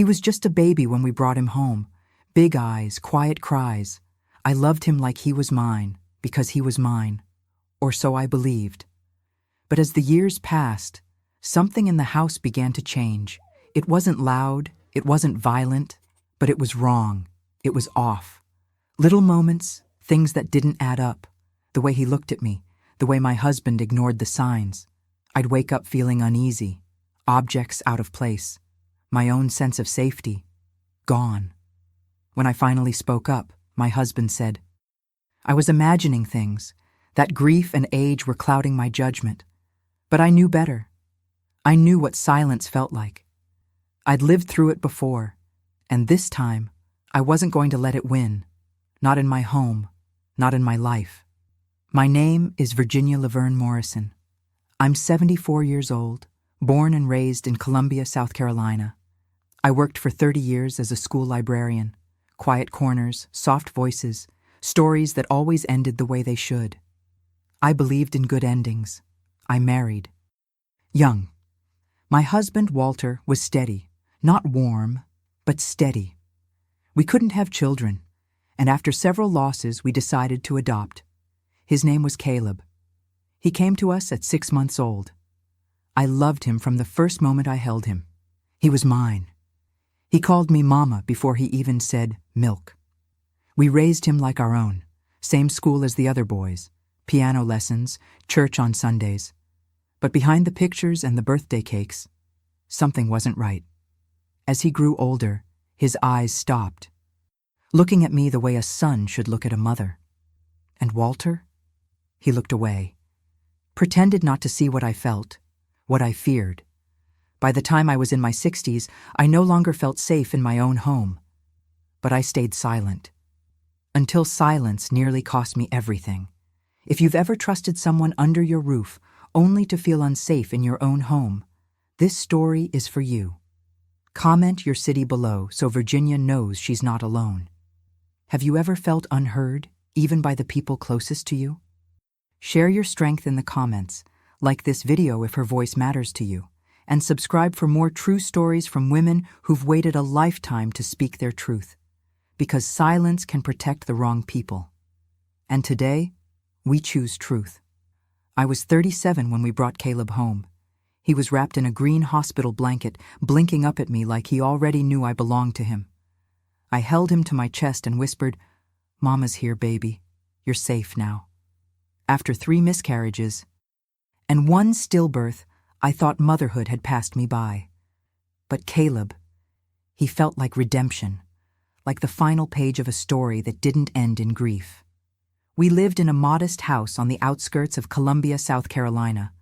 He was just a baby when we brought him home. Big eyes, quiet cries. I loved him like he was mine, because he was mine. Or so I believed. But as the years passed, something in the house began to change. It wasn't loud, it wasn't violent, but it was wrong. It was off. Little moments, things that didn't add up. The way he looked at me, the way my husband ignored the signs. I'd wake up feeling uneasy, objects out of place, my own sense of safety, gone. When I finally spoke up, my husband said, I was imagining things, that grief and age were clouding my judgment. But I knew better. I knew what silence felt like. I'd lived through it before, and this time, I wasn't going to let it win. Not in my home, not in my life. My name is Virginia Laverne Morrison. I'm 74 years old, born and raised in Columbia, South Carolina. I worked for 30 years as a school librarian. Quiet corners, soft voices, stories that always ended the way they should. I believed in good endings. I married. Young. My husband, Walter, was steady, not warm, but steady. We couldn't have children, and after several losses, we decided to adopt. His name was Caleb. He came to us at 6 months old. I loved him from the first moment I held him. He was mine. He called me Mama before he even said milk. We raised him like our own, same school as the other boys, piano lessons, church on Sundays. But behind the pictures and the birthday cakes, something wasn't right. As he grew older, his eyes stopped, looking at me the way a son should look at a mother. And Walter? He looked away, pretended not to see what I felt, what I feared. By the time I was in my 60s, I no longer felt safe in my own home. But I stayed silent. Until silence nearly cost me everything. If you've ever trusted someone under your roof only to feel unsafe in your own home, this story is for you. Comment your city below so Virginia knows she's not alone. Have you ever felt unheard, even by the people closest to you? Share your strength in the comments, like this video if her voice matters to you, and subscribe for more true stories from women who've waited a lifetime to speak their truth. Because silence can protect the wrong people. And today, we choose truth. I was 37 when we brought Caleb home. He was wrapped in a green hospital blanket, blinking up at me like he already knew I belonged to him. I held him to my chest and whispered, Mama's here, baby. You're safe now. After 3 miscarriages and 1 stillbirth, I thought motherhood had passed me by. But Caleb, he felt like redemption, like the final page of a story that didn't end in grief. We lived in a modest house on the outskirts of Columbia, South Carolina,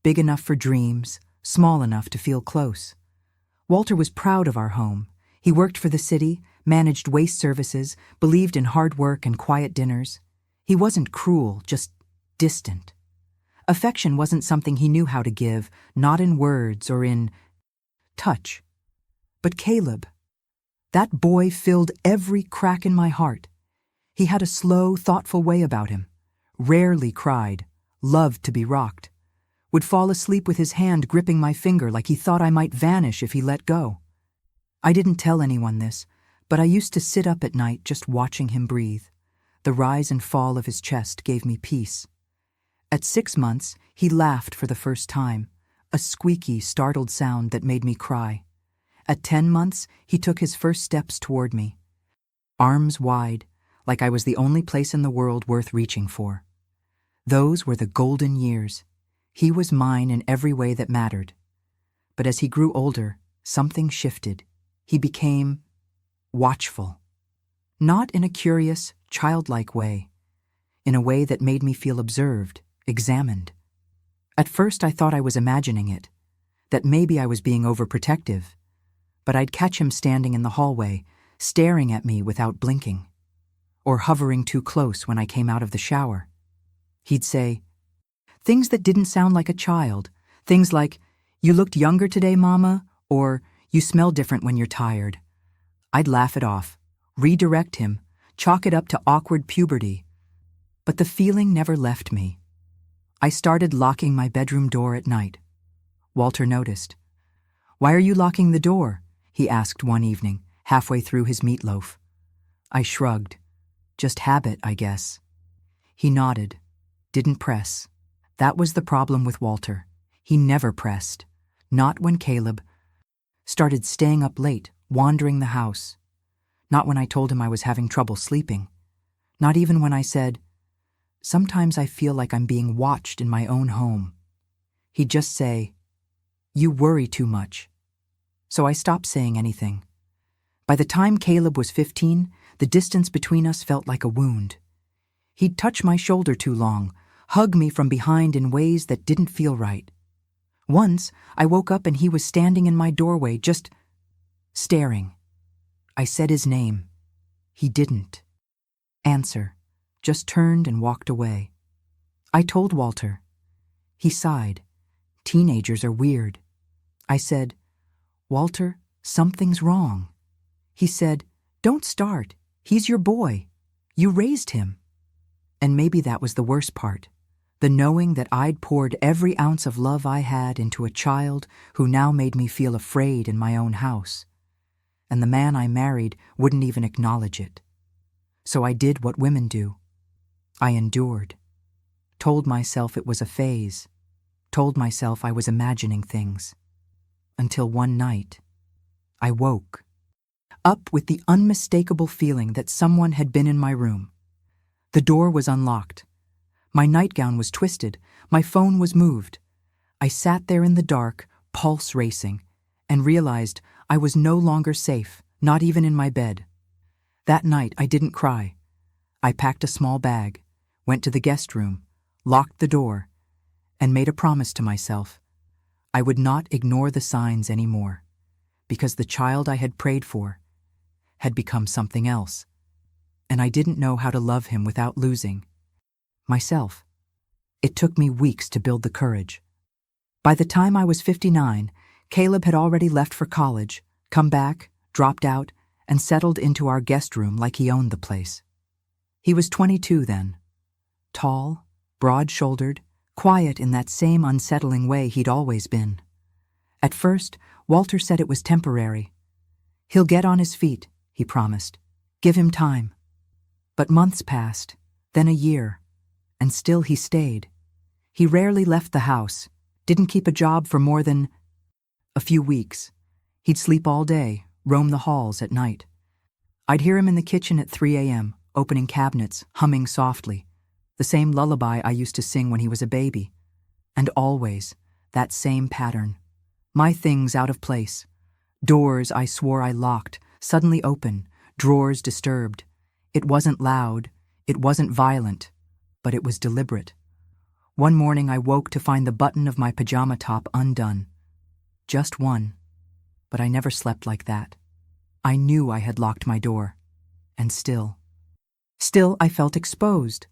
big enough for dreams, small enough to feel close. Walter was proud of our home. He worked for the city, managed waste services, believed in hard work and quiet dinners. He wasn't cruel, just distant. Affection wasn't something he knew how to give, not in words or in touch. But Caleb, that boy filled every crack in my heart. He had a slow, thoughtful way about him, rarely cried, loved to be rocked, would fall asleep with his hand gripping my finger like he thought I might vanish if he let go. I didn't tell anyone this, but I used to sit up at night just watching him breathe. The rise and fall of his chest gave me peace. At 6 months, he laughed for the first time, a squeaky, startled sound that made me cry. At 10 months, he took his first steps toward me, arms wide, like I was the only place in the world worth reaching for. Those were the golden years. He was mine in every way that mattered. But as he grew older, something shifted. He became watchful. Not in a curious, childlike way, in a way that made me feel observed, examined. At first I thought I was imagining it, that maybe I was being overprotective, but I'd catch him standing in the hallway, staring at me without blinking, or hovering too close when I came out of the shower. He'd say things that didn't sound like a child, things like, "You looked younger today, Mama," or "You smell different when you're tired." I'd laugh it off, redirect him, chalk it up to awkward puberty. But the feeling never left me. I started locking my bedroom door at night. Walter noticed. "Why are you locking the door?" he asked one evening, halfway through his meatloaf. I shrugged. Just habit, I guess. He nodded. Didn't press. That was the problem with Walter. He never pressed. Not when Caleb started staying up late, wandering the house. Not when I told him I was having trouble sleeping. Not even when I said, "Sometimes I feel like I'm being watched in my own home." He'd just say, "You worry too much." So I stopped saying anything. By the time Caleb was 15, the distance between us felt like a wound. He'd touch my shoulder too long, hug me from behind in ways that didn't feel right. Once, I woke up and he was standing in my doorway, just staring. I said his name. He didn't answer, just turned and walked away. I told Walter. He sighed. Teenagers are weird. I said, "Walter, something's wrong." He said, "Don't start. He's your boy. You raised him." And maybe that was the worst part. The knowing that I'd poured every ounce of love I had into a child who now made me feel afraid in my own house. And the man I married wouldn't even acknowledge it. So I did what women do. I endured. Told myself it was a phase. Told myself I was imagining things. Until one night, I woke. Up with the unmistakable feeling that someone had been in my room. The door was unlocked. My nightgown was twisted. My phone was moved. I sat there in the dark, pulse racing, and realized I was no longer safe, not even in my bed. That night, I didn't cry. I packed a small bag, went to the guest room, locked the door, and made a promise to myself. I would not ignore the signs anymore, because the child I had prayed for had become something else, and I didn't know how to love him without losing myself. It took me weeks to build the courage. By the time I was 59, Caleb had already left for college, come back, dropped out, and settled into our guest room like he owned the place. He was 22 then. Tall, broad-shouldered, quiet in that same unsettling way he'd always been. At first, Walter said it was temporary. "He'll get on his feet," he promised. "Give him time." But months passed, then a year, and still he stayed. He rarely left the house, didn't keep a job for more than a few weeks. He'd sleep all day, roam the halls at night. I'd hear him in the kitchen at 3 a.m., opening cabinets, humming softly, the same lullaby I used to sing when he was a baby. And always, that same pattern. My things out of place. Doors I swore I locked, suddenly open, drawers disturbed. It wasn't loud, it wasn't violent, but it was deliberate. One morning I woke to find the button of my pajama top undone. Just one. But I never slept like that. I knew I had locked my door. And still I felt exposed.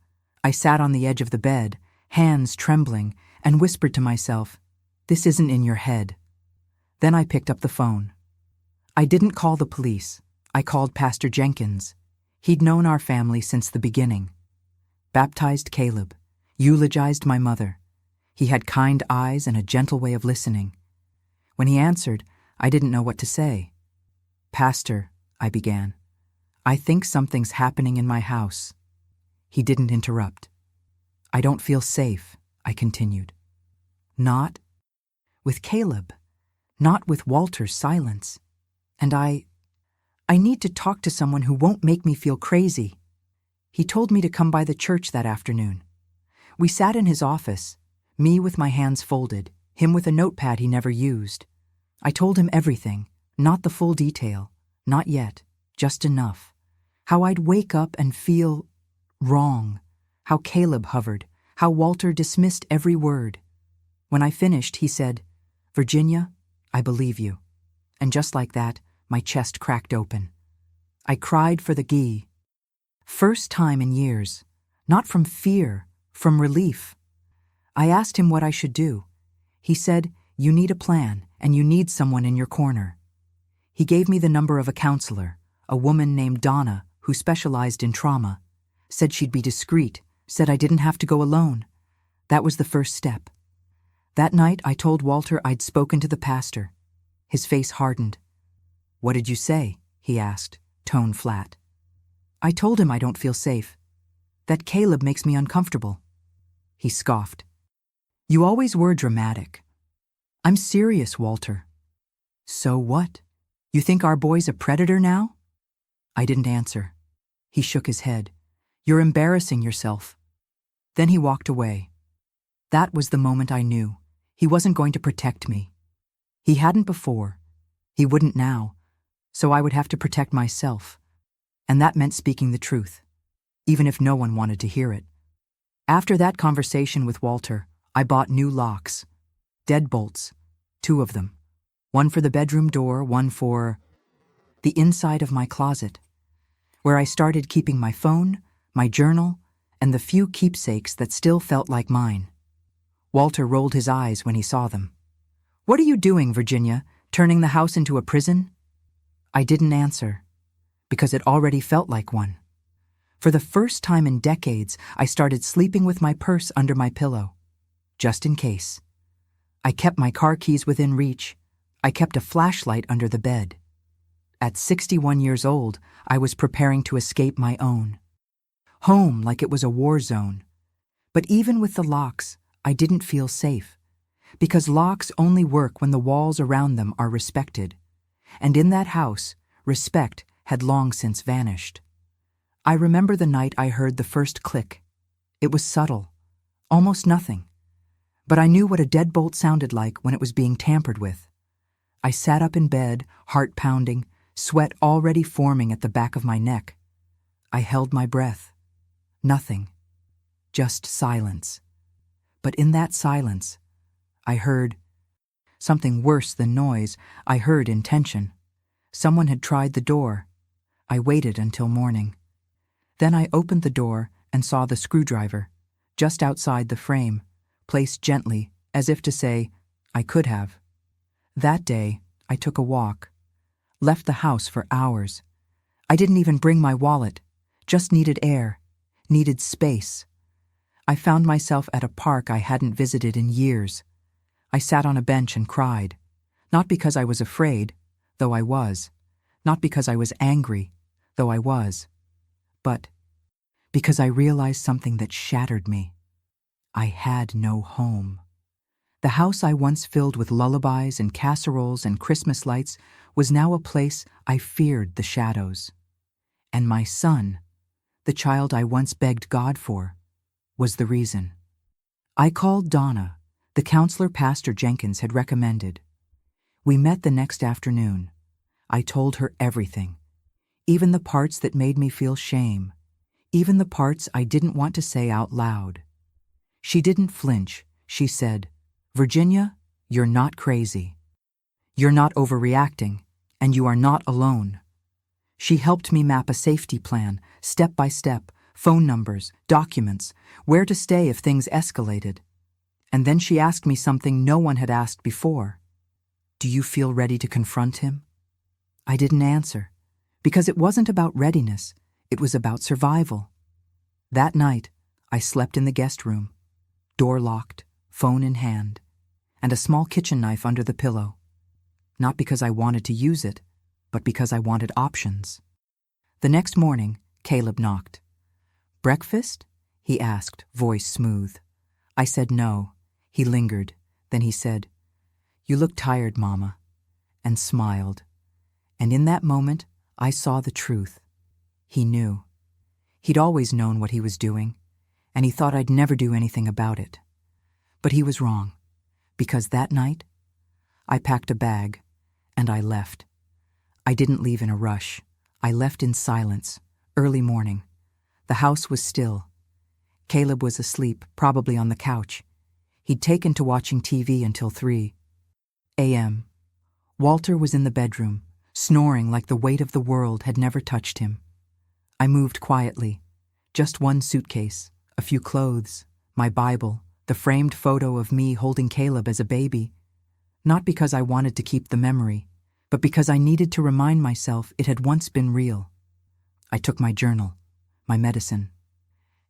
I sat on the edge of the bed, hands trembling, and whispered to myself, "This isn't in your head." Then I picked up the phone. I didn't call the police. I called Pastor Jenkins. He'd known our family since the beginning. Baptized Caleb, eulogized my mother. He had kind eyes and a gentle way of listening. When he answered, I didn't know what to say. "Pastor," I began, "I think something's happening in my house." He didn't interrupt. "I don't feel safe," I continued. Not with Caleb, not with Walter's silence. And I need to talk to someone who won't make me feel crazy. He told me to come by the church that afternoon. We sat in his office, me with my hands folded, him with a notepad he never used. I told him everything, not the full detail, not yet, just enough. How I'd wake up and feel wrong, how Caleb hovered, how Walter dismissed every word. When I finished, he said, "Virginia, I believe you." And just like that, my chest cracked open. I cried for the ghee. First time in years, not from fear, from relief. I asked him what I should do. He said, "You need a plan, and you need someone in your corner." He gave me the number of a counselor, a woman named Donna, who specialized in trauma. Said she'd be discreet, said I didn't have to go alone. That was the first step. That night, I told Walter I'd spoken to the pastor. His face hardened. "What did you say?" he asked, tone flat. "I told him I don't feel safe. That Caleb makes me uncomfortable." He scoffed. "You always were dramatic." "I'm serious, Walter." "So what? You think our boy's a predator now?" I didn't answer. He shook his head. "You're embarrassing yourself." Then he walked away. That was the moment I knew. He wasn't going to protect me. He hadn't before. He wouldn't now. So I would have to protect myself. And that meant speaking the truth, even if no one wanted to hear it. After that conversation with Walter, I bought new locks. Deadbolts. 2 of them. One for the bedroom door, one for the inside of my closet, where I started keeping my phone, my journal, and the few keepsakes that still felt like mine. Walter rolled his eyes when he saw them. "What are you doing, Virginia? Turning the house into a prison?" I didn't answer, because it already felt like one. For the first time in decades, I started sleeping with my purse under my pillow, just in case. I kept my car keys within reach. I kept a flashlight under the bed. At 61 years old, I was preparing to escape my own. Home like it was a war zone. But even with the locks, I didn't feel safe, because locks only work when the walls around them are respected. And in that house, respect had long since vanished. I remember the night I heard the first click. It was subtle, almost nothing. But I knew what a deadbolt sounded like when it was being tampered with. I sat up in bed, heart pounding, sweat already forming at the back of my neck. I held my breath. Nothing. Just silence. But in that silence, I heard something worse than noise. I heard intention. Someone had tried the door. I waited until morning. Then I opened the door and saw the screwdriver, just outside the frame, placed gently, as if to say, I could have. That day, I took a walk. Left the house for hours. I didn't even bring my wallet. Just needed air. Needed space. I found myself at a park I hadn't visited in years. I sat on a bench and cried. Not because I was afraid, though I was. Not because I was angry, though I was. But because I realized something that shattered me. I had no home. The house I once filled with lullabies and casseroles and Christmas lights was now a place I feared the shadows. And my son, the child I once begged God for, was the reason. I called Donna, the counselor Pastor Jenkins had recommended. We met the next afternoon. I told her everything, even the parts that made me feel shame, even the parts I didn't want to say out loud. She didn't flinch. She said, "Virginia, you're not crazy. You're not overreacting, and you are not alone." She helped me map a safety plan, step by step, phone numbers, documents, where to stay if things escalated. And then she asked me something no one had asked before. "Do you feel ready to confront him?" I didn't answer, because it wasn't about readiness, it was about survival. That night, I slept in the guest room, door locked, phone in hand, and a small kitchen knife under the pillow. Not because I wanted to use it, but because I wanted options. The next morning, Caleb knocked. "Breakfast?" he asked, voice smooth. I said no. He lingered. Then he said, "You look tired, Mama," and smiled. And in that moment, I saw the truth. He knew. He'd always known what he was doing, and he thought I'd never do anything about it. But he was wrong, because that night, I packed a bag, and I left. I didn't leave in a rush. I left in silence, early morning. The house was still. Caleb was asleep, probably on the couch. He'd taken to watching TV until 3 a.m. Walter was in the bedroom, snoring like the weight of the world had never touched him. I moved quietly. Just one suitcase, a few clothes, my Bible, the framed photo of me holding Caleb as a baby. Not because I wanted to keep the memory, but because I needed to remind myself it had once been real. I took my journal, my medicine,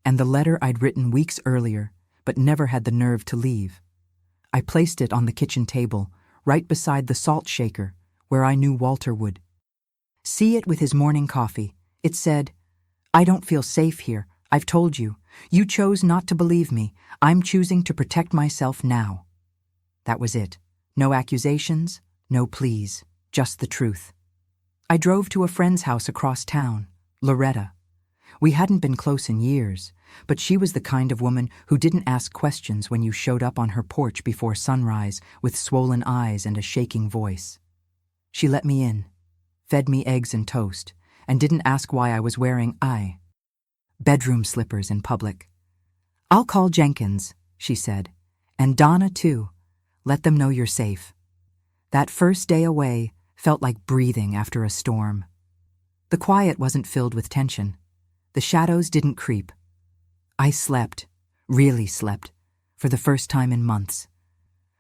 and the letter I'd written weeks earlier, but never had the nerve to leave. I placed it on the kitchen table, right beside the salt shaker, where I knew Walter would. See it with his morning coffee. It said, "I don't feel safe here. I've told you. You chose not to believe me. I'm choosing to protect myself now." That was it. No accusations, no pleas, just the truth. I drove to a friend's house across town, Loretta. We hadn't been close in years, but she was the kind of woman who didn't ask questions when you showed up on her porch before sunrise with swollen eyes and a shaking voice. She let me in, fed me eggs and toast, and didn't ask why I was wearing bedroom slippers in public. "I'll call Jenkins," she said, "and Donna too. Let them know you're safe." That first day away felt like breathing after a storm. The quiet wasn't filled with tension. The shadows didn't creep. I slept, really slept, for the first time in months.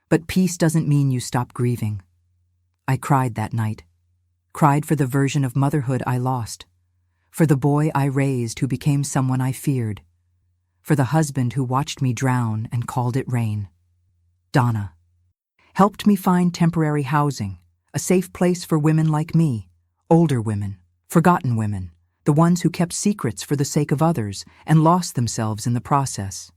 But peace doesn't mean you stop grieving. I cried that night. Cried for the version of motherhood I lost. For the boy I raised who became someone I feared. For the husband who watched me drown and called it rain. Donna helped me find temporary housing, a safe place for women like me, older women, forgotten women, the ones who kept secrets for the sake of others and lost themselves in the process.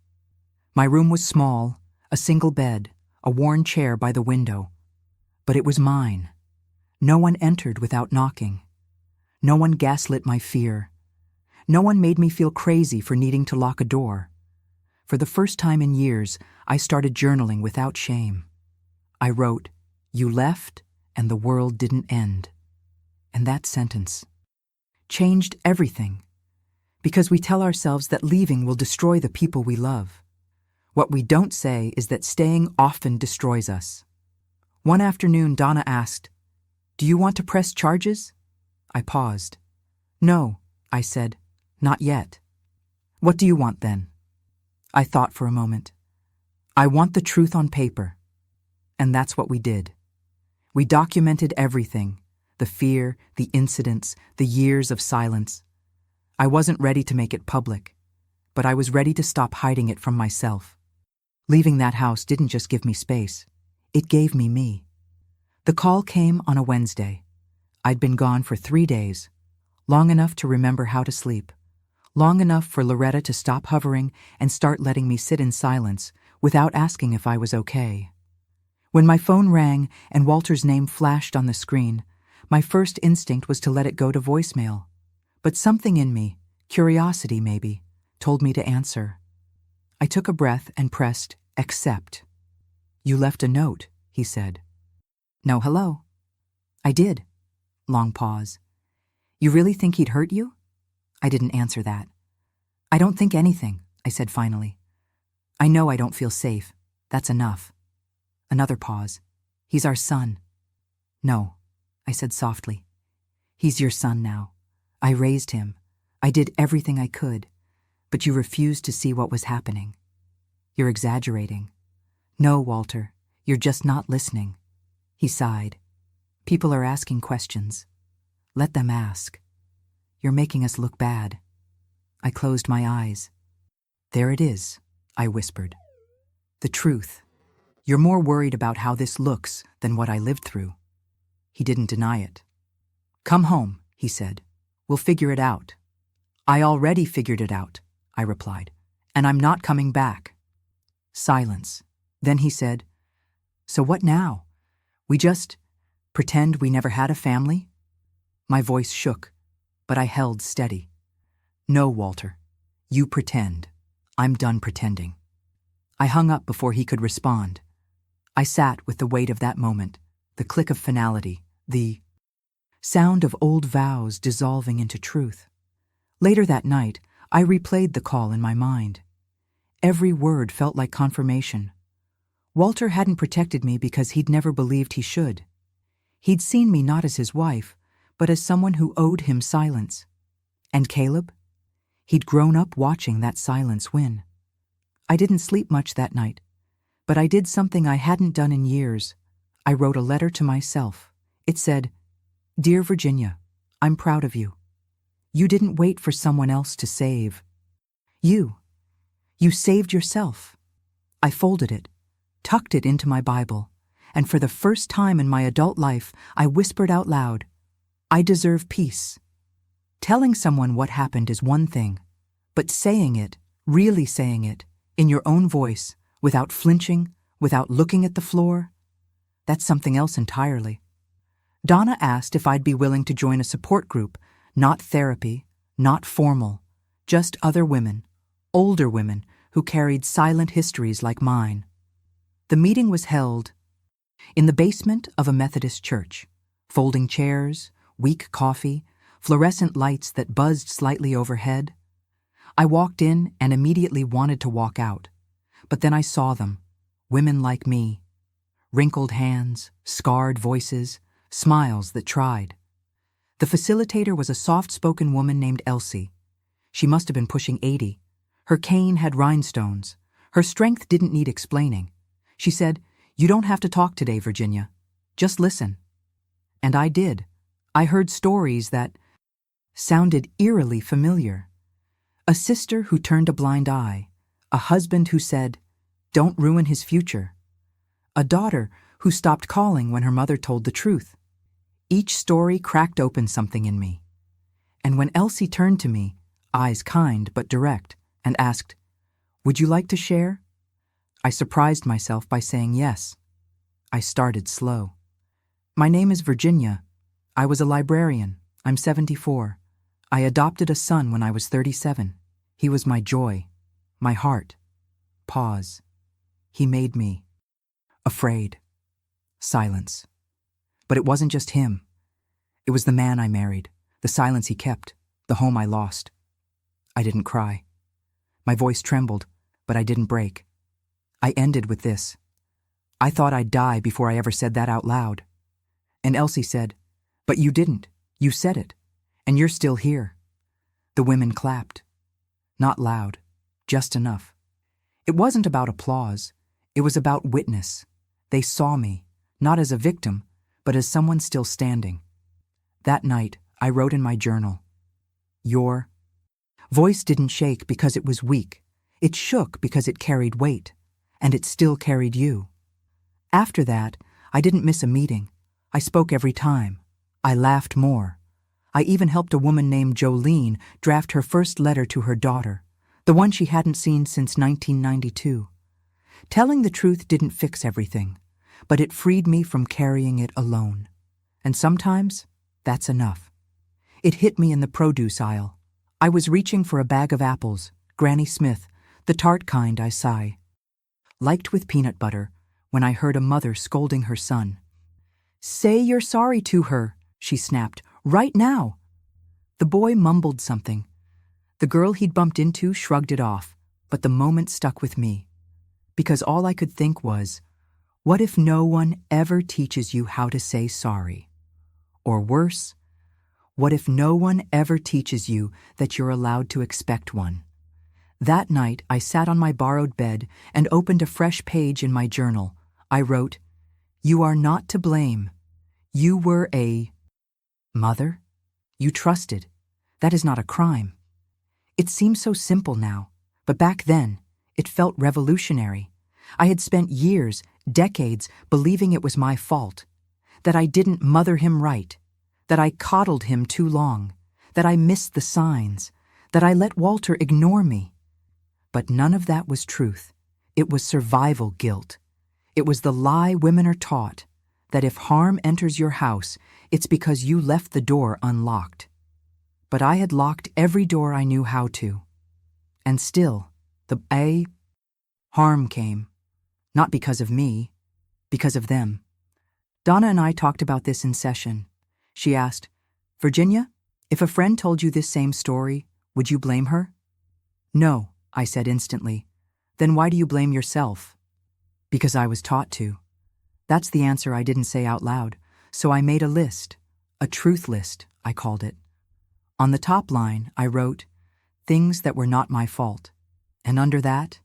My room was small, a single bed, a worn chair by the window. But it was mine. No one entered without knocking. No one gaslit my fear. No one made me feel crazy for needing to lock a door. For the first time in years, I started journaling without shame. I wrote, "You left, and the world didn't end." And that sentence changed everything. Because we tell ourselves that leaving will destroy the people we love. What we don't say is that staying often destroys us. One afternoon, Donna asked, "Do you want to press charges?" I paused. "No," I said, "not yet." "What do you want then?" I thought for a moment. "I want the truth on paper." And that's what we did. We documented everything, the fear, the incidents, the years of silence. I wasn't ready to make it public, but I was ready to stop hiding it from myself. Leaving that house didn't just give me space. It gave me me. The call came on a Wednesday. I'd been gone for 3 days, long enough to remember how to sleep, long enough for Loretta to stop hovering and start letting me sit in silence without asking if I was okay. When my phone rang and Walter's name flashed on the screen, my first instinct was to let it go to voicemail. But something in me, curiosity maybe, told me to answer. I took a breath and pressed accept. "You left a note," he said. "No hello." "I did." Long pause. "You really think he'd hurt you?" I didn't answer that. "I don't think anything," I said finally. "I know I don't feel safe. That's enough." Another pause. "He's our son." "No," I said softly. "He's your son now. I raised him. I did everything I could. But you refused to see what was happening. You're exaggerating." "No, Walter, you're just not listening." He sighed. "People are asking questions. Let them ask. You're making us look bad." I closed my eyes. "There it is," I whispered. "The truth. You're more worried about how this looks than what I lived through." He didn't deny it. "Come home," he said. "We'll figure it out." "I already figured it out," I replied, "and I'm not coming back." Silence. Then he said, "So what now? We just pretend we never had a family?" My voice shook, but I held steady. "No, Walter. You pretend. I'm done pretending." I hung up before he could respond. I sat with the weight of that moment, the click of finality, the sound of old vows dissolving into truth. Later that night, I replayed the call in my mind. Every word felt like confirmation. Walter hadn't protected me because he'd never believed he should. He'd seen me not as his wife, but as someone who owed him silence. And Caleb? He'd grown up watching that silence win. I didn't sleep much that night, but I did something I hadn't done in years. I wrote a letter to myself. It said, "Dear Virginia, I'm proud of you. You didn't wait for someone else to save. You saved yourself." I folded it, tucked it into my Bible, and for the first time in my adult life, I whispered out loud, I deserve peace. Telling someone what happened is one thing, but saying it, really saying it, in your own voice, without flinching, without looking at the floor, that's something else entirely. Donna asked if I'd be willing to join a support group, not therapy, not formal, just other women, older women who carried silent histories like mine. The meeting was held in the basement of a Methodist church. Folding chairs, weak coffee, fluorescent lights that buzzed slightly overhead. I walked in and immediately wanted to walk out, but then I saw them, women like me. Wrinkled hands, scarred voices, smiles that tried. The facilitator was a soft-spoken woman named Elsie. She must have been pushing 80. Her cane had rhinestones. Her strength didn't need explaining. She said, "You don't have to talk today, Virginia. Just listen." And I did. I heard stories that sounded eerily familiar. A sister who turned a blind eye. A husband who said, "Don't ruin his future." A daughter who stopped calling when her mother told the truth. Each story cracked open something in me. And when Elsie turned to me, eyes kind but direct, and asked, "Would you like to share?" I surprised myself by saying yes. I started slow. "My name is Virginia. I was a librarian. I'm 74. I adopted a son when I was 37. He was my joy, my heart." Pause. He made me afraid. Silence. But it wasn't just him. It was the man I married, the silence he kept, the home I lost. I didn't cry. My voice trembled, but I didn't break. I ended with this. "I thought I'd die before I ever said that out loud." And Elsie said, "But you didn't. You said it. And you're still here." The women clapped. Not loud, just enough. It wasn't about applause. It was about witness. They saw me, not as a victim, but as someone still standing. That night, I wrote in my journal, "Your voice didn't shake because it was weak. It shook because it carried weight, and it still carried you." After that, I didn't miss a meeting. I spoke every time. I laughed more. I even helped a woman named Jolene draft her first letter to her daughter, the one she hadn't seen since 1992. Telling the truth didn't fix everything, but it freed me from carrying it alone. And sometimes, that's enough. It hit me in the produce aisle. I was reaching for a bag of apples, Granny Smith, the tart kind I sigh. Liked with peanut butter, when I heard a mother scolding her son. "Say you're sorry to her," she snapped, "right now." The boy mumbled something. The girl he'd bumped into shrugged it off, but the moment stuck with me. Because all I could think was, what if no one ever teaches you how to say sorry? Or worse, what if no one ever teaches you that you're allowed to expect one? That night, I sat on my borrowed bed and opened a fresh page in my journal. I wrote, "You are not to blame. You were a mother. You trusted. That is not a crime." It seems so simple now, but back then, it felt revolutionary. I had spent years, decades, believing it was my fault, that I didn't mother him right, that I coddled him too long, that I missed the signs, that I let Walter ignore me. But none of that was truth. It was survival guilt. It was the lie women are taught, that if harm enters your house, it's because you left the door unlocked. But I had locked every door I knew how to. And still, harm came. Not because of me, because of them. Donna and I talked about this in session. She asked, "Virginia, if a friend told you this same story, would you blame her?" "No," I said instantly. "Then why do you blame yourself?" "Because I was taught to." That's the answer I didn't say out loud, so I made a list. A truth list, I called it. On the top line, I wrote, "Things that were not my fault." And under that,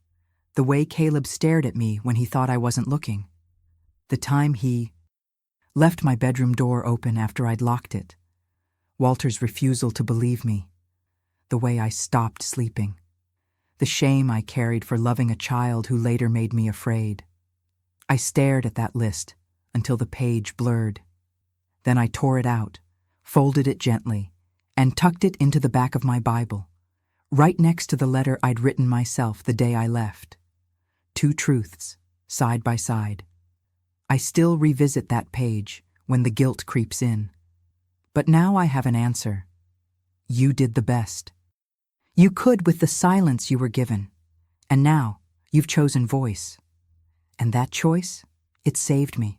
the way Caleb stared at me when he thought I wasn't looking. The time he left my bedroom door open after I'd locked it. Walter's refusal to believe me. The way I stopped sleeping. The shame I carried for loving a child who later made me afraid. I stared at that list until the page blurred. Then I tore it out, folded it gently, and tucked it into the back of my Bible, right next to the letter I'd written myself the day I left. Two truths, side by side. I still revisit that page when the guilt creeps in. But now I have an answer. You did the best. You could with the silence you were given. And now you've chosen voice. And that choice, it saved me.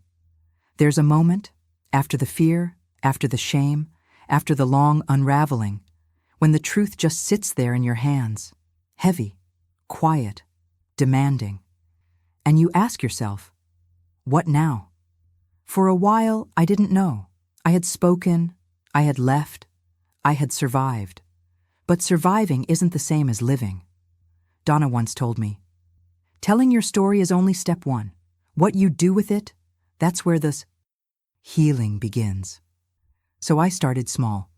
There's a moment, after the fear, after the shame, after the long unraveling, when the truth just sits there in your hands, heavy, quiet, demanding. And you ask yourself, what now? For a while, I didn't know. I had spoken, I had left, I had survived. But surviving isn't the same as living. Donna once told me, telling your story is only step one. What you do with it, that's where the healing begins. So I started small.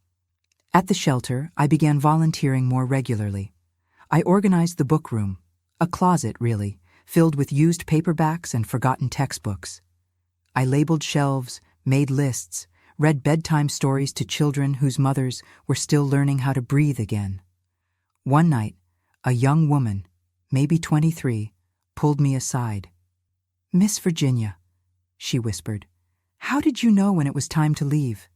At the shelter, I began volunteering more regularly. I organized the book room, a closet really, filled with used paperbacks and forgotten textbooks. I labeled shelves, made lists, read bedtime stories to children whose mothers were still learning how to breathe again. One night, a young woman, maybe 23, pulled me aside. "Miss Virginia," she whispered, "how did you know when it was time to leave?"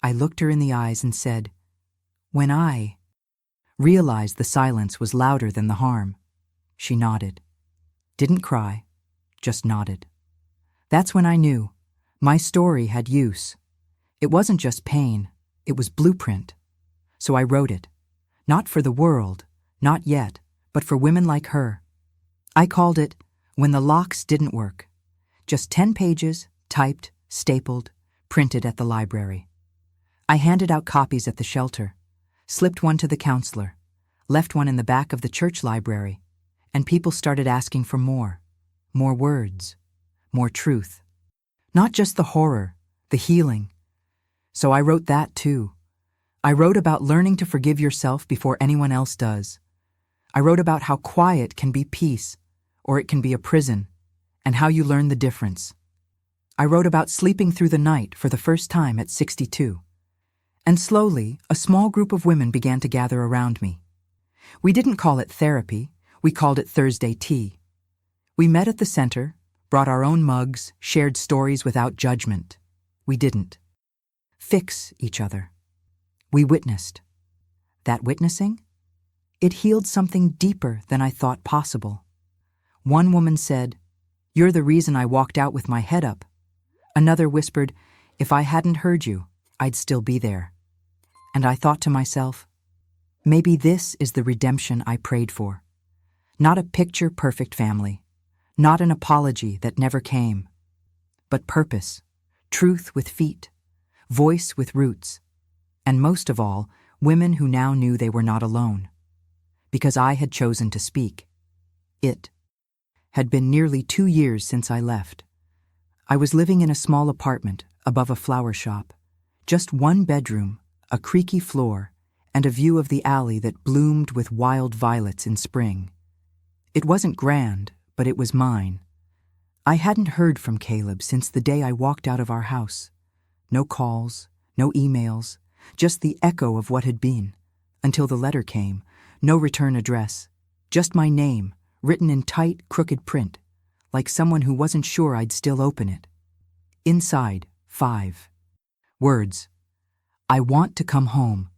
I looked her in the eyes and said, "When I realized the silence was louder than the harm." She nodded. Didn't cry, just nodded. That's when I knew my story had use. It wasn't just pain, it was blueprint. So I wrote it. Not for the world, not yet, but for women like her. I called it When the Locks Didn't Work. Just 10 pages, typed, stapled, printed at the library. I handed out copies at the shelter, slipped one to the counselor, left one in the back of the church library, and people started asking for more words, more truth. Not just the horror, the healing. So I wrote that too. I wrote about learning to forgive yourself before anyone else does. I wrote about how quiet can be peace, or it can be a prison, and how you learn the difference. I wrote about sleeping through the night for the first time at 62. And slowly, a small group of women began to gather around me. We didn't call it therapy, we called it Thursday tea. We met at the center, brought our own mugs, shared stories without judgment. We didn't fix each other. We witnessed. That witnessing? It healed something deeper than I thought possible. One woman said, "You're the reason I walked out with my head up." Another whispered, "If I hadn't heard you, I'd still be there." And I thought to myself, maybe this is the redemption I prayed for. Not a picture-perfect family, not an apology that never came, but purpose, truth with feet, voice with roots, and most of all, women who now knew they were not alone. Because I had chosen to speak. It had been nearly 2 years since I left. I was living in a small apartment above a flower shop. Just one bedroom, a creaky floor, and a view of the alley that bloomed with wild violets in spring. It wasn't grand, but it was mine. I hadn't heard from Caleb since the day I walked out of our house. No calls, no emails, just the echo of what had been. Until the letter came, no return address, just my name, written in tight, crooked print, like someone who wasn't sure I'd still open it. Inside, 5 words. I want to come home.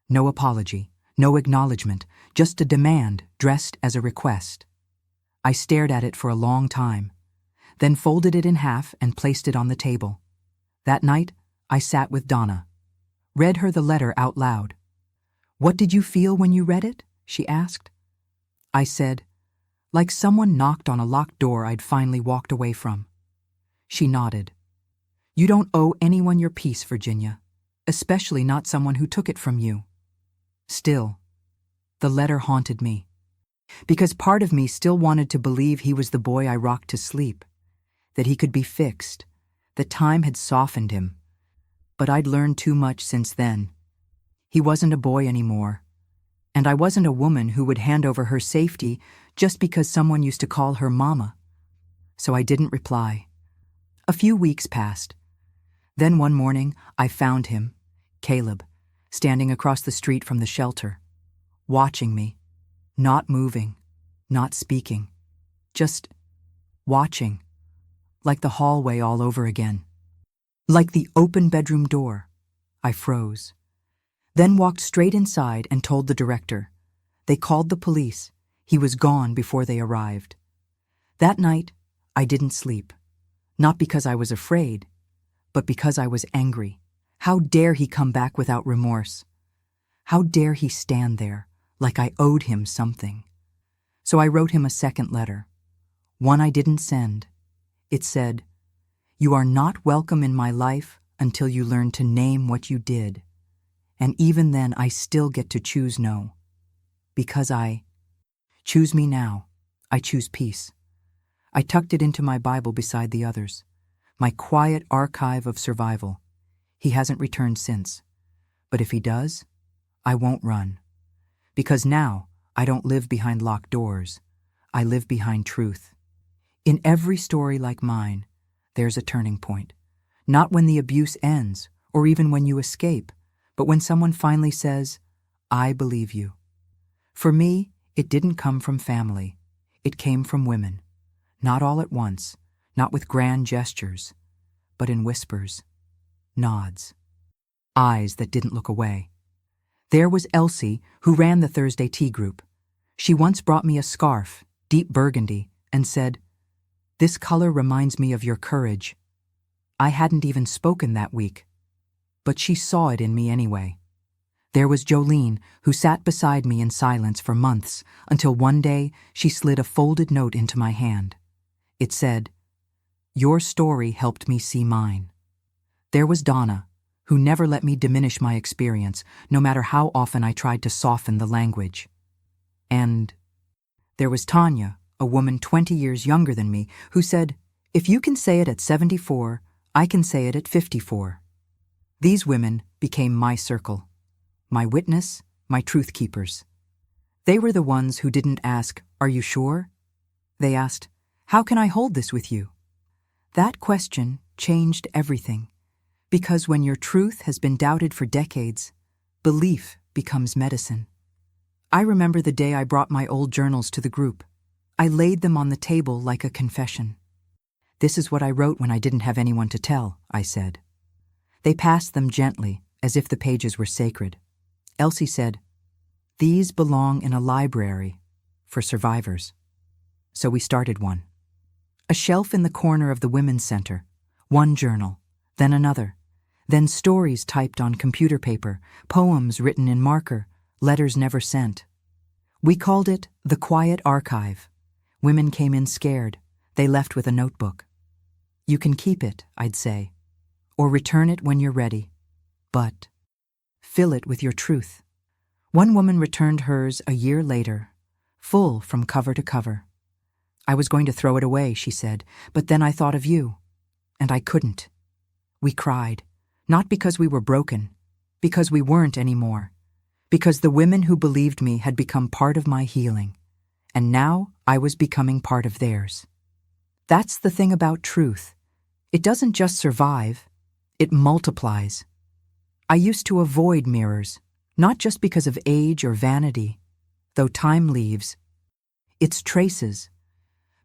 No apology, no acknowledgement, just a demand dressed as a request. I stared at it for a long time, then folded it in half and placed it on the table. That night, I sat with Donna, read her the letter out loud. "What did you feel when you read it?" she asked. I said, "Like someone knocked on a locked door I'd finally walked away from." She nodded. "You don't owe anyone your peace, Virginia, especially not someone who took it from you." Still, the letter haunted me, because part of me still wanted to believe he was the boy I rocked to sleep, that he could be fixed, that time had softened him. But I'd learned too much since then. He wasn't a boy anymore, and I wasn't a woman who would hand over her safety just because someone used to call her mama. So I didn't reply. A few weeks passed. Then one morning, I found him, Caleb, standing across the street from the shelter, watching me, not moving, not speaking, just watching, like the hallway all over again. Like the open bedroom door. I froze. Then walked straight inside and told the director. They called the police. He was gone before they arrived. That night, I didn't sleep. Not because I was afraid, but because I was angry. How dare he come back without remorse? How dare he stand there, like I owed him something? So I wrote him a second letter. One I didn't send. It said, "You are not welcome in my life until you learn to name what you did. And even then I still get to choose no. Because I choose me now. I choose peace." I tucked it into my Bible beside the others, my quiet archive of survival. He hasn't returned since. But if he does, I won't run. Because now I don't live behind locked doors. I live behind truth. In every story like mine, there's a turning point. Not when the abuse ends, or even when you escape, but when someone finally says, "I believe you." For me, it didn't come from family. It came from women. Not all at once, not with grand gestures, but in whispers, nods, eyes that didn't look away. There was Elsie, who ran the Thursday tea group. She once brought me a scarf, deep burgundy, and said, "This color reminds me of your courage." I hadn't even spoken that week, but she saw it in me anyway. There was Jolene, who sat beside me in silence for months, until one day she slid a folded note into my hand. It said, "Your story helped me see mine." There was Donna, who never let me diminish my experience, no matter how often I tried to soften the language. And there was Tanya, a woman 20 years younger than me, who said, "If you can say it at 74, I can say it at 54. These women became my circle, my witness, my truth keepers. They were the ones who didn't ask, "Are you sure?" They asked, "How can I hold this with you?" That question changed everything, because when your truth has been doubted for decades, belief becomes medicine. I remember the day I brought my old journals to the group. I laid them on the table like a confession. "This is what I wrote when I didn't have anyone to tell," I said. They passed them gently, as if the pages were sacred. Elsie said, "These belong in a library for survivors." So we started one. A shelf in the corner of the Women's Center, one journal, then another, then stories typed on computer paper, poems written in marker, letters never sent. We called it the Quiet Archive. Women came in scared. They left with a notebook. "You can keep it," I'd say, "or return it when you're ready. But fill it with your truth." One woman returned hers a year later, full from cover to cover. "I was going to throw it away," she said, "but then I thought of you. And I couldn't." We cried, not because we were broken, because we weren't anymore, because the women who believed me had become part of my healing, and now I was becoming part of theirs. That's the thing about truth. It doesn't just survive, it multiplies. I used to avoid mirrors, not just because of age or vanity, though time leaves its traces,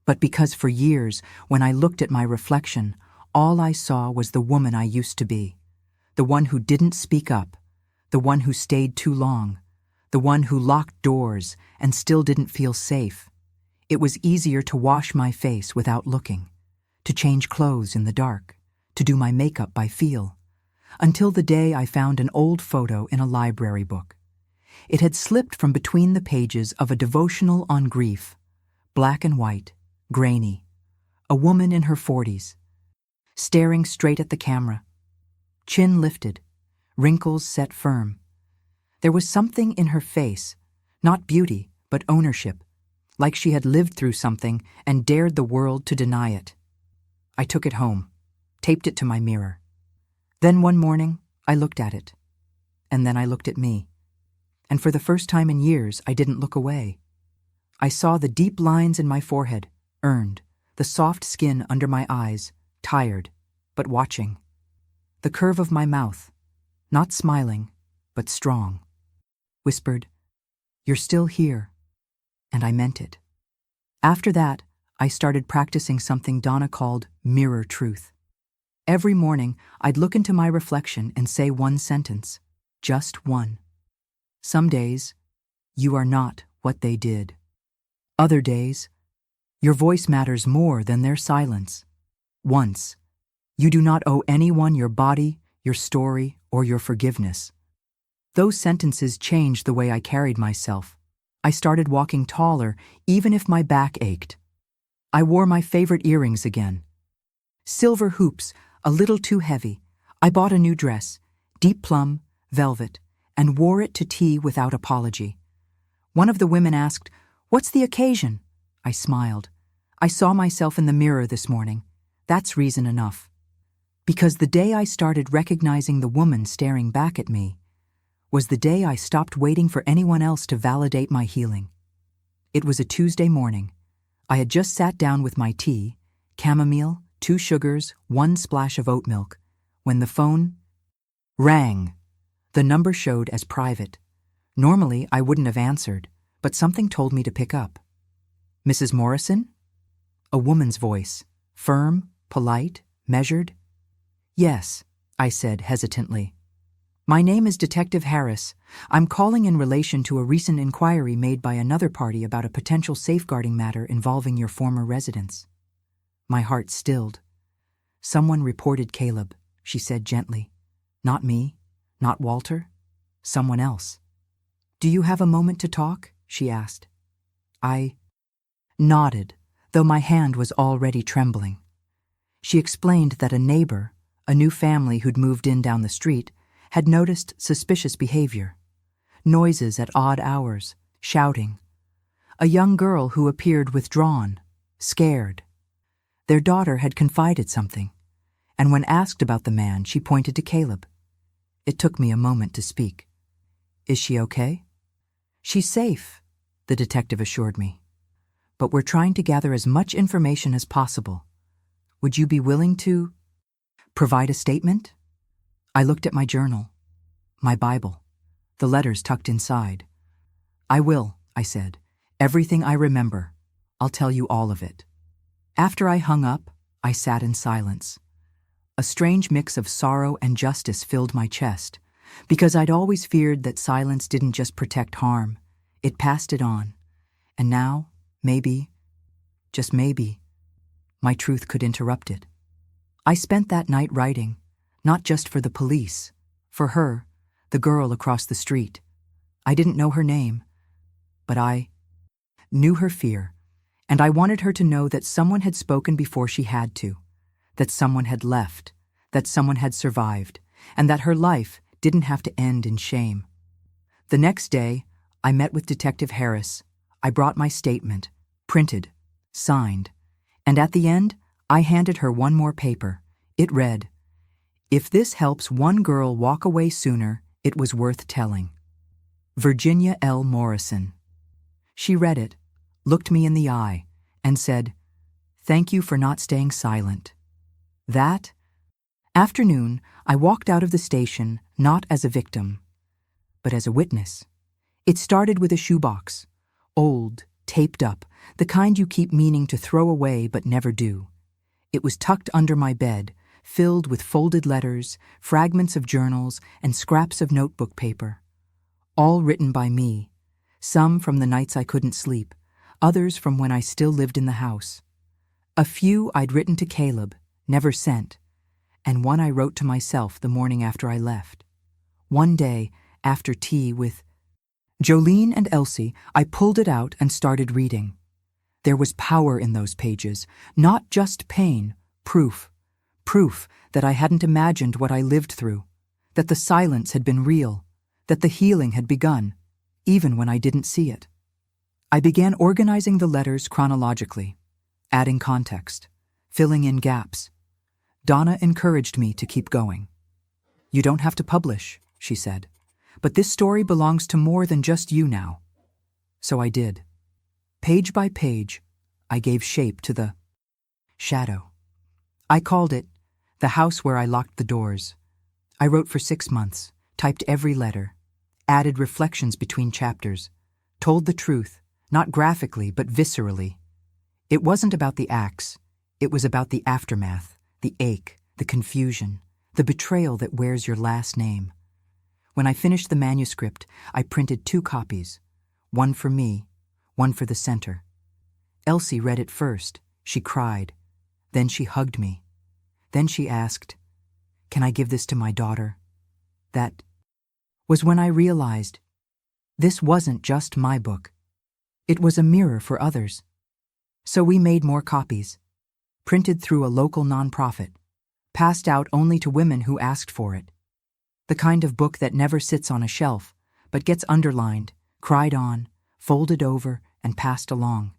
but because for years, when I looked at my reflection, all I saw was the woman I used to be, the one who didn't speak up, the one who stayed too long, the one who locked doors and still didn't feel safe. It was easier to wash my face without looking, to change clothes in the dark, to do my makeup by feel, until the day I found an old photo in a library book. It had slipped from between the pages of a devotional on grief, black and white, grainy, a woman in her 40s, staring straight at the camera, chin lifted, wrinkles set firm. There was something in her face, not beauty, but ownership, like she had lived through something and dared the world to deny it. I took it home, taped it to my mirror. Then one morning, I looked at it. And then I looked at me. And for the first time in years, I didn't look away. I saw the deep lines in my forehead, earned, the soft skin under my eyes, tired, but watching. The curve of my mouth, not smiling, but strong. Whispered, "You're still here." And I meant it. After that, I started practicing something Donna called mirror truth. Every morning, I'd look into my reflection and say one sentence, just one. Some days, you are not what they did. Other days, your voice matters more than their silence. Once, you do not owe anyone your body, your story, or your forgiveness. Those sentences changed the way I carried myself. I started walking taller, even if my back ached. I wore my favorite earrings again. Silver hoops, a little too heavy. I bought a new dress, deep plum, velvet, and wore it to tea without apology. One of the women asked, "What's the occasion?" I smiled. I saw myself in the mirror this morning. That's reason enough. Because the day I started recognizing the woman staring back at me was the day I stopped waiting for anyone else to validate my healing. It was a Tuesday morning. I had just sat down with my tea, chamomile, 2 sugars, 1 splash of oat milk, when the phone rang. The number showed as private. Normally, I wouldn't have answered, but something told me to pick up. "Mrs. Morrison?" A woman's voice, firm, polite, measured. "Yes," I said hesitantly. "My name is Detective Harris. I'm calling in relation to a recent inquiry made by another party about a potential safeguarding matter involving your former residence." My heart stilled. "Someone reported Caleb," she said gently. "Not me, not Walter, someone else." "Do you have a moment to talk?" she asked. I nodded, though my hand was already trembling. She explained that a neighbor, a new family who'd moved in down the street, had noticed suspicious behavior. Noises at odd hours, shouting. A young girl who appeared withdrawn, scared. Their daughter had confided something, and when asked about the man, she pointed to Caleb. It took me a moment to speak. "Is she okay?" "She's safe," the detective assured me. "But we're trying to gather as much information as possible. Would you be willing to provide a statement?" I looked at my journal, my Bible, the letters tucked inside. "I will," I said. "Everything I remember. I'll tell you all of it." After I hung up, I sat in silence. A strange mix of sorrow and justice filled my chest, because I'd always feared that silence didn't just protect harm, it passed it on. And now, maybe, just maybe, my truth could interrupt it. I spent that night writing, not just for the police, for her, the girl across the street. I didn't know her name, but I knew her fear, and I wanted her to know that someone had spoken before she had to, that someone had left, that someone had survived, and that her life didn't have to end in shame. The next day, I met with Detective Harris. I brought my statement, printed, signed, and at the end, I handed her one more paper. It read, "If this helps one girl walk away sooner, it was worth telling. Virginia L. Morrison." She read it, looked me in the eye, and said, "Thank you for not staying silent." That afternoon, I walked out of the station not as a victim, but as a witness. It started with a shoebox, old, taped up, the kind you keep meaning to throw away but never do. It was tucked under my bed, filled with folded letters, fragments of journals, and scraps of notebook paper. All written by me, some from the nights I couldn't sleep, others from when I still lived in the house. A few I'd written to Caleb, never sent, and one I wrote to myself the morning after I left. One day, after tea with Jolene and Elsie, I pulled it out and started reading. There was power in those pages, not just pain, proof that I hadn't imagined what I lived through, that the silence had been real, that the healing had begun, even when I didn't see it. I began organizing the letters chronologically, adding context, filling in gaps. Donna encouraged me to keep going. "You don't have to publish," she said, "but this story belongs to more than just you now." So I did. Page by page, I gave shape to the shadow. I called it The House Where I Locked the Doors. I wrote for 6 months, typed every letter, added reflections between chapters, told the truth, not graphically but viscerally. It wasn't about the acts, it was about the aftermath, the ache, the confusion, the betrayal that wears your last name. When I finished the manuscript, I printed 2 copies, one for me, one for the center. Elsie read it first. She cried. Then she hugged me. Then she asked, "Can I give this to my daughter?" That was when I realized this wasn't just my book. It was a mirror for others. So we made more copies, printed through a local nonprofit, passed out only to women who asked for it. The kind of book that never sits on a shelf, but gets underlined, cried on, folded over, and passed along.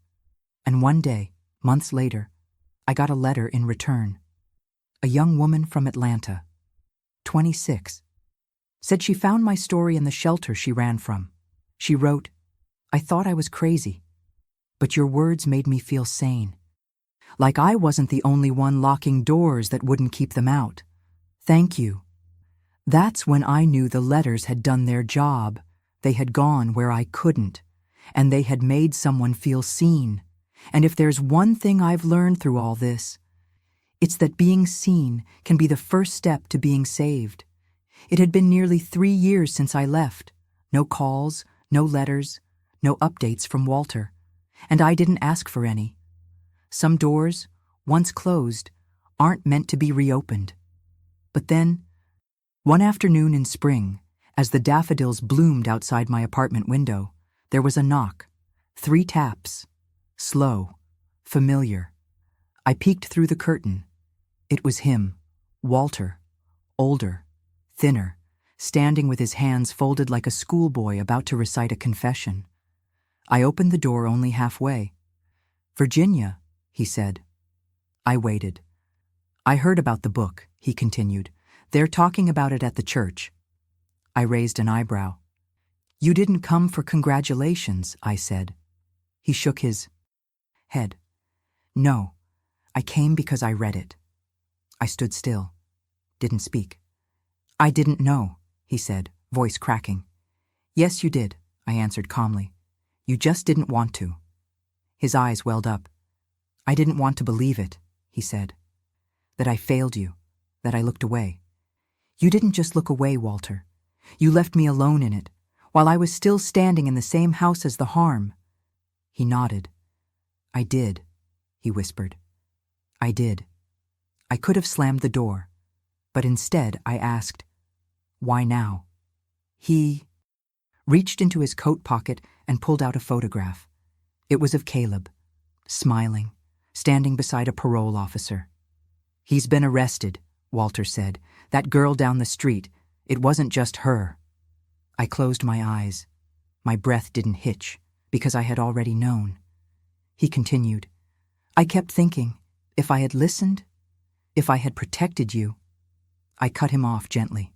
And one day, months later, I got a letter in return. A young woman from Atlanta, 26, said she found my story in the shelter she ran from. She wrote, "I thought I was crazy, but your words made me feel sane. Like I wasn't the only one locking doors that wouldn't keep them out. Thank you." That's when I knew the letters had done their job. They had gone where I couldn't, and they had made someone feel seen. And if there's one thing I've learned through all this, it's that being seen can be the first step to being saved. It had been nearly 3 years since I left. No calls, no letters, no updates from Walter. And I didn't ask for any. Some doors, once closed, aren't meant to be reopened. But then, one afternoon in spring, as the daffodils bloomed outside my apartment window, there was a knock. 3 taps. Slow, familiar. I peeked through the curtain. It was him, Walter, older, thinner, standing with his hands folded like a schoolboy about to recite a confession. I opened the door only halfway. "Virginia," he said. I waited. "I heard about the book," he continued. "They're talking about it at the church." I raised an eyebrow. "You didn't come for congratulations," I said. He shook his head. "No, I came because I read it." I stood still, didn't speak. "I didn't know," he said, voice cracking. "Yes, you did," I answered calmly. "You just didn't want to." His eyes welled up. "I didn't want to believe it," he said. "That I failed you, that I looked away." "You didn't just look away, Walter. You left me alone in it, while I was still standing in the same house as the harm." He nodded. "I did," he whispered. "I did. I could have slammed the door, but instead I asked, 'Why now?'" He reached into his coat pocket and pulled out a photograph. It was of Caleb, smiling, standing beside a parole officer. "He's been arrested," Walter said. "That girl down the street, it wasn't just her." I closed my eyes. My breath didn't hitch, because I had already known. He continued, "I kept thinking, if I had listened, if I had protected you." I cut him off gently.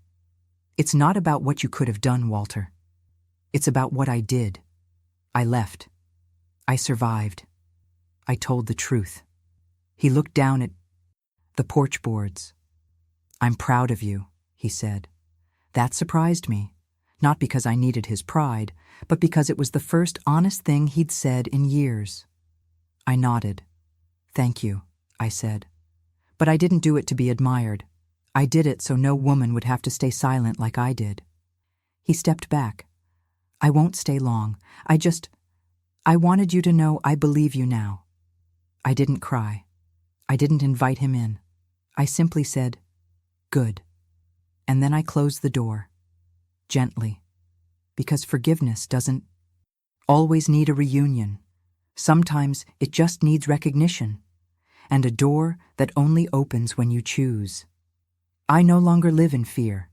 "It's not about what you could have done, Walter. It's about what I did. I left. I survived. I told the truth." He looked down at the porch boards. "I'm proud of you," he said. That surprised me, not because I needed his pride, but because it was the first honest thing he'd said in years. I nodded. "Thank you," I said. "But I didn't do it to be admired. I did it so no woman would have to stay silent like I did." He stepped back. "I won't stay long. I wanted you to know I believe you now." I didn't cry. I didn't invite him in. I simply said, "Good." And then I closed the door, gently, because forgiveness doesn't always need a reunion. Sometimes it just needs recognition, and a door that only opens when you choose. I no longer live in fear.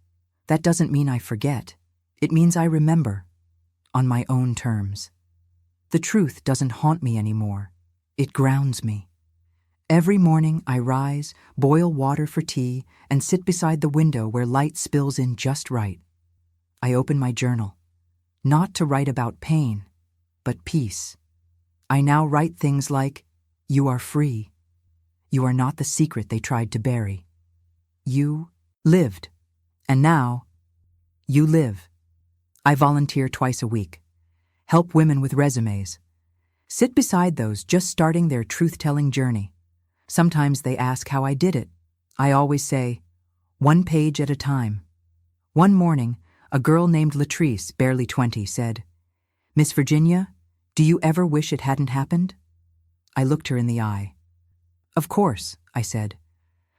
That doesn't mean I forget. It means I remember, on my own terms. The truth doesn't haunt me anymore. It grounds me. Every morning I rise, boil water for tea, and sit beside the window where light spills in just right. I open my journal, not to write about pain, but peace. I now write things like, "You are free. You are not the secret they tried to bury. You lived, and now You live. I volunteer twice a week. Help women with resumes. Sit beside those just starting their truth-telling journey. Sometimes they ask how I did it. I always say, 1 page at a time. One morning, a girl named Latrice, barely 20, said, "Miss Virginia, do you ever wish it hadn't happened?" I looked her in the eye. "Of course," I said.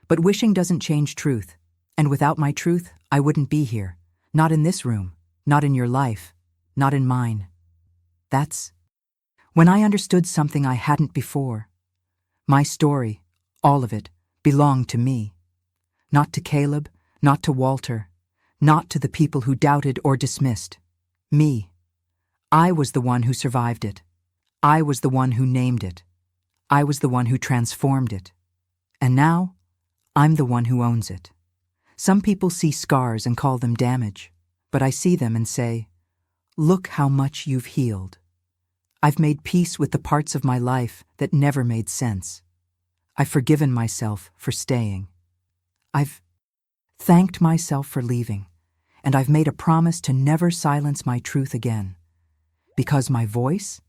"But wishing doesn't change truth. And without my truth, I wouldn't be here. Not in this room. Not in your life. Not in mine." That's when I understood something I hadn't before. My story, all of it, belonged to me. Not to Caleb, not to Walter, not to the people who doubted or dismissed. Me. I was the one who survived it. I was the one who named it. I was the one who transformed it. And now, I'm the one who owns it. Some people see scars and call them damage, but I see them and say, "Look how much you've healed." I've made peace with the parts of my life that never made sense. I've forgiven myself for staying. I've thanked myself for leaving, and I've made a promise to never silence my truth again. Because my voice,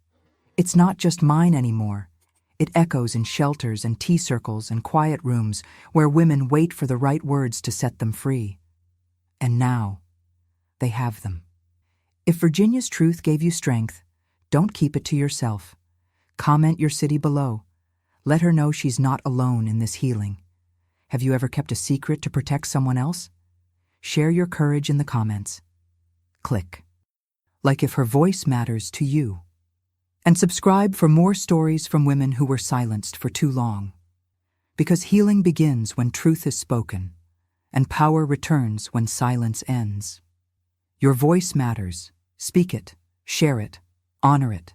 it's not just mine anymore. It echoes in shelters and tea circles and quiet rooms where women wait for the right words to set them free. And now, they have them. If Virginia's truth gave you strength, don't keep it to yourself. Comment your city below. Let her know she's not alone in this healing. Have you ever kept a secret to protect someone else? Share your courage in the comments. Click like if her voice matters to you. And subscribe for more stories from women who were silenced for too long. Because healing begins when truth is spoken, and power returns when silence ends. Your voice matters. Speak it, share it, honor it.